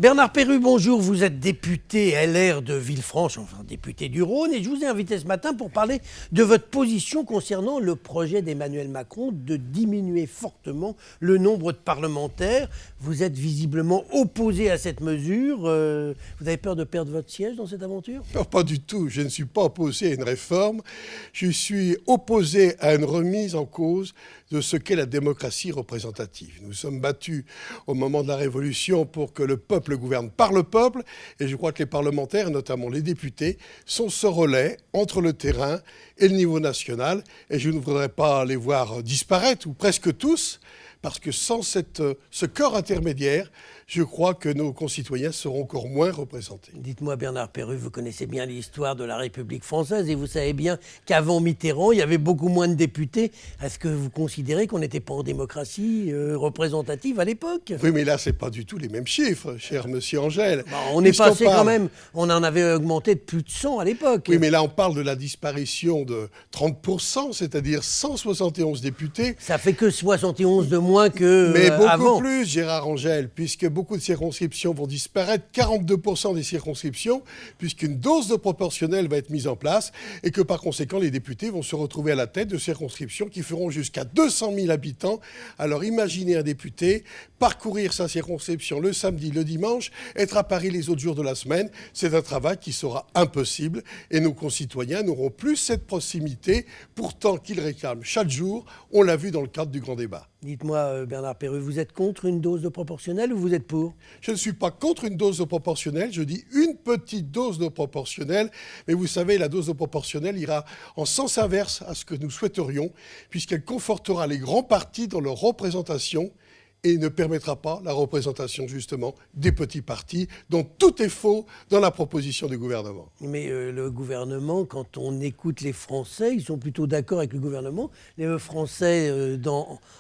Bernard Perrut, bonjour. Vous êtes député LR de Villefranche, enfin député du Rhône, et je vous ai invité ce matin pour parler de votre position concernant le projet d'Emmanuel Macron de diminuer fortement le nombre de parlementaires. Vous êtes visiblement opposé à cette mesure. Vous avez peur de perdre votre siège dans cette aventure ? Non, pas du tout. Je ne suis pas opposé à une réforme. Je suis opposé à une remise en cause de ce qu'est la démocratie représentative. Nous sommes battus au moment de la Révolution pour que le peuple gouverne par le peuple, et je crois que les parlementaires, notamment les députés, sont ce relais entre le terrain et le niveau national, et je ne voudrais pas les voir disparaître, ou presque tous, parce que sans ce corps intermédiaire, je crois que nos concitoyens seront encore moins représentés. Dites-moi, Bernard Perrut, vous connaissez bien l'histoire de la République française et vous savez bien qu'avant Mitterrand, il y avait beaucoup moins de députés. Est-ce que vous considérez qu'on n'était pas en démocratie représentative à l'époque ? Oui, mais là, ce n'est pas du tout les mêmes chiffres, cher monsieur Angèle. On est passé quand même, on en avait augmenté de plus de 100 à l'époque. Oui, mais là, on parle de la disparition de 30%, c'est-à-dire 171 députés. Ça fait que 71 de moins que mais beaucoup avant. Plus, Gérard Angèle, puisque beaucoup de circonscriptions vont disparaître, 42% des circonscriptions, puisqu'une dose de proportionnelle va être mise en place et que par conséquent, les députés vont se retrouver à la tête de circonscriptions qui feront jusqu'à 200 000 habitants. Alors imaginez un député parcourir sa circonscription le samedi, le dimanche, être à Paris les autres jours de la semaine. C'est un travail qui sera impossible et nos concitoyens n'auront plus cette proximité, pourtant qu'ils réclament chaque jour. On l'a vu dans le cadre du grand débat. Dites-moi, Bernard Perrut, vous êtes contre une dose de proportionnelle ou vous êtes pour ? Je ne suis pas contre une dose de proportionnelle, je dis une petite dose de proportionnelle. Mais vous savez, la dose de proportionnelle ira en sens inverse à ce que nous souhaiterions, puisqu'elle confortera les grands partis dans leur représentation et ne permettra pas la représentation, justement, des petits partis, dont tout est faux dans la proposition du gouvernement. Mais le gouvernement, quand on écoute les Français, ils sont plutôt d'accord avec le gouvernement. Les Français,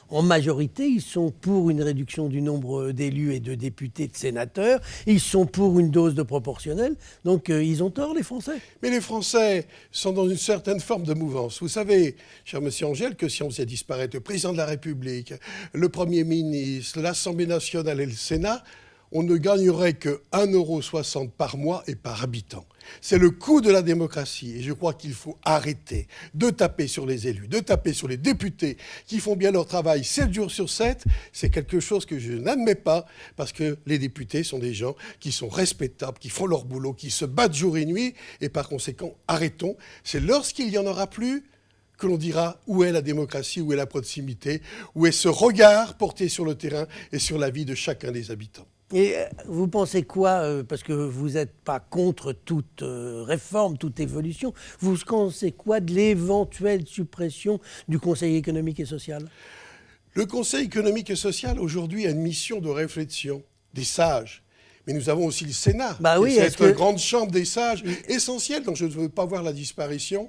en majorité, ils sont pour une réduction du nombre d'élus et de députés, de sénateurs. Ils sont pour une dose de proportionnelle. Donc, ils ont tort, les Français. Mais les Français sont dans une certaine forme de mouvance. Vous savez, cher monsieur Angèle, que si on faisait disparaître le président de la République, le Premier ministre, l'Assemblée nationale et le Sénat, on ne gagnerait que 1,60 € par mois et par habitant. C'est le coût de la démocratie. Et je crois qu'il faut arrêter de taper sur les élus, de taper sur les députés qui font bien leur travail 7 jours sur 7. C'est quelque chose que je n'admets pas parce que les députés sont des gens qui sont respectables, qui font leur boulot, qui se battent jour et nuit. Et par conséquent, arrêtons. C'est lorsqu'il n'y en aura plus que l'on dira où est la démocratie, où est la proximité, où est ce regard porté sur le terrain et sur la vie de chacun des habitants. Et vous pensez quoi, parce que vous n'êtes pas contre toute réforme, toute évolution, vous pensez quoi de l'éventuelle suppression du Conseil économique et social ? Le Conseil économique et social, aujourd'hui, a une mission de réflexion des sages. Mais nous avons aussi le Sénat, cette grande chambre des sages, essentielle, dont je ne veux pas voir la disparition,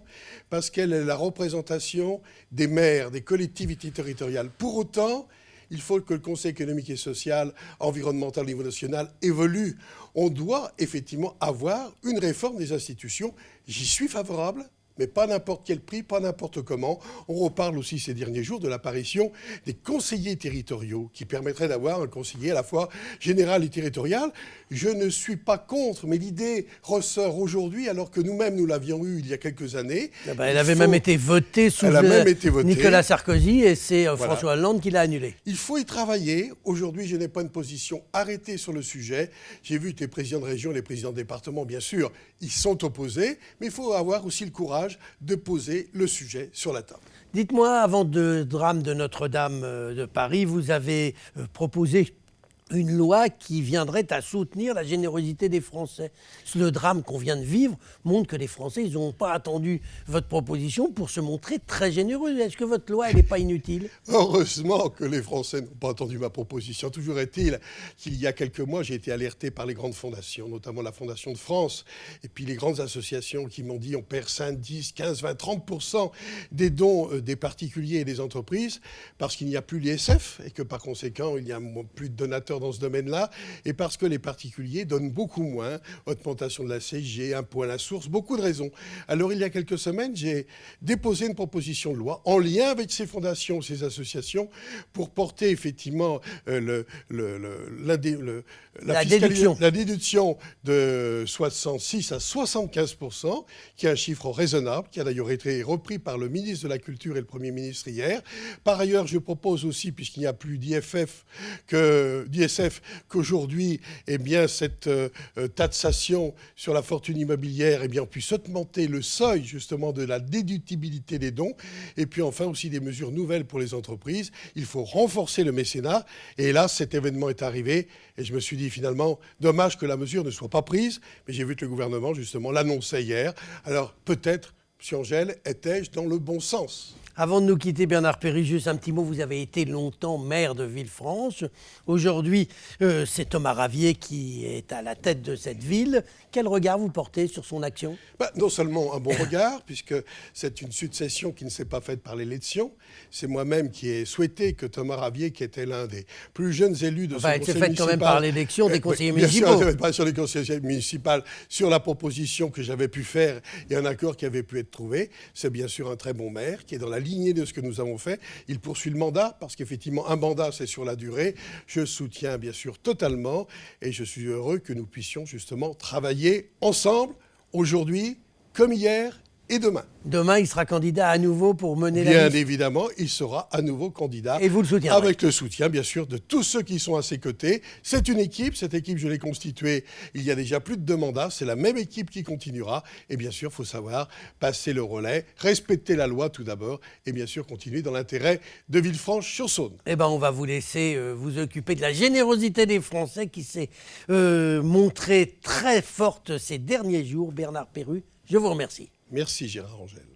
parce qu'elle est la représentation des maires, des collectivités territoriales. Pour autant, il faut que le Conseil économique et social, environnemental au niveau national évolue. On doit effectivement avoir une réforme des institutions. J'y suis favorable. Mais pas n'importe quel prix, pas n'importe comment. On reparle aussi ces derniers jours de l'apparition des conseillers territoriaux qui permettraient d'avoir un conseiller à la fois général et territorial. Je ne suis pas contre, mais l'idée ressort aujourd'hui alors que nous-mêmes nous l'avions eue il y a quelques années. Elle avait même été votée sous Nicolas Sarkozy et c'est François Hollande qui l'a annulée. Il faut y travailler. Aujourd'hui, je n'ai pas une position arrêtée sur le sujet. J'ai vu que les présidents de région, les présidents de département, bien sûr, ils sont opposés, mais il faut avoir aussi le courage de poser le sujet sur la table. Dites-moi, avant le drame de Notre-Dame de Paris, vous avez proposé une loi qui viendrait à soutenir la générosité des Français. Le drame qu'on vient de vivre montre que les Français, ils n'ont pas attendu votre proposition pour se montrer très généreux. Est-ce que votre loi, elle n'est pas inutile ? Heureusement que les Français n'ont pas attendu ma proposition. Toujours est-il qu'il y a quelques mois, j'ai été alerté par les grandes fondations, notamment la Fondation de France, et puis les grandes associations qui m'ont dit on perd 5, 10, 15, 20, 30% des dons des particuliers et des entreprises parce qu'il n'y a plus l'ISF et que par conséquent, il n'y a plus de donateurs dans ce domaine-là et parce que les particuliers donnent beaucoup moins, augmentation de la CSG, impôt à la source, beaucoup de raisons. Alors il y a quelques semaines, j'ai déposé une proposition de loi en lien avec ces fondations, ces associations, pour porter effectivement la déduction de 66 à 75%, qui est un chiffre raisonnable, qui a d'ailleurs été repris par le ministre de la Culture et le Premier ministre hier. Par ailleurs, je propose aussi, puisqu'il n'y a plus d'ISF, qu'aujourd'hui, eh bien, cette taxation sur la fortune immobilière, eh bien, on puisse augmenter le seuil, justement, de la déductibilité des dons. Et puis, enfin, aussi des mesures nouvelles pour les entreprises. Il faut renforcer le mécénat. Et là, cet événement est arrivé. Et je me suis dit, finalement, dommage que la mesure ne soit pas prise. Mais j'ai vu que le gouvernement, justement, l'annonçait hier. Alors, peut-être, M. Angèle, étais-je dans le bon sens ? Avant de nous quitter, Bernard Péry, juste un petit mot. Vous avez été longtemps maire de Villefranche. Aujourd'hui, c'est Thomas Ravier qui est à la tête de cette ville. Quel regard vous portez sur son action ? Non seulement un bon regard, puisque c'est une succession qui ne s'est pas faite par l'élection. C'est moi-même qui ai souhaité que Thomas Ravier, qui était l'un des plus jeunes élus de ce conseil municipal... Elle s'est faite quand même par l'élection des conseillers municipaux. Bien sûr, pas sur les conseillers municipaux, sur la proposition que j'avais pu faire et un accord qui avait pu être trouvé. C'est bien sûr un très bon maire qui est dans la lignée de ce que nous avons fait. Il poursuit le mandat, parce qu'effectivement, un mandat, c'est sur la durée. Je soutiens bien sûr totalement et je suis heureux que nous puissions justement travailler ensemble, aujourd'hui, comme hier et demain. Demain, il sera candidat à nouveau pour mener la liste. Bien évidemment, il sera à nouveau candidat. Et vous le soutiendrez. Avec le soutien, bien sûr, de tous ceux qui sont à ses côtés. C'est une équipe. Cette équipe, je l'ai constituée il y a déjà plus de 2 mandats. C'est la même équipe qui continuera. Et bien sûr, il faut savoir passer le relais, respecter la loi tout d'abord, et bien sûr, continuer dans l'intérêt de Villefranche-sur-Saône. Eh bien, on va vous laisser vous occuper de la générosité des Français qui s'est montrée très forte ces derniers jours. Bernard Péry, je vous remercie. Merci Gérard Angèle.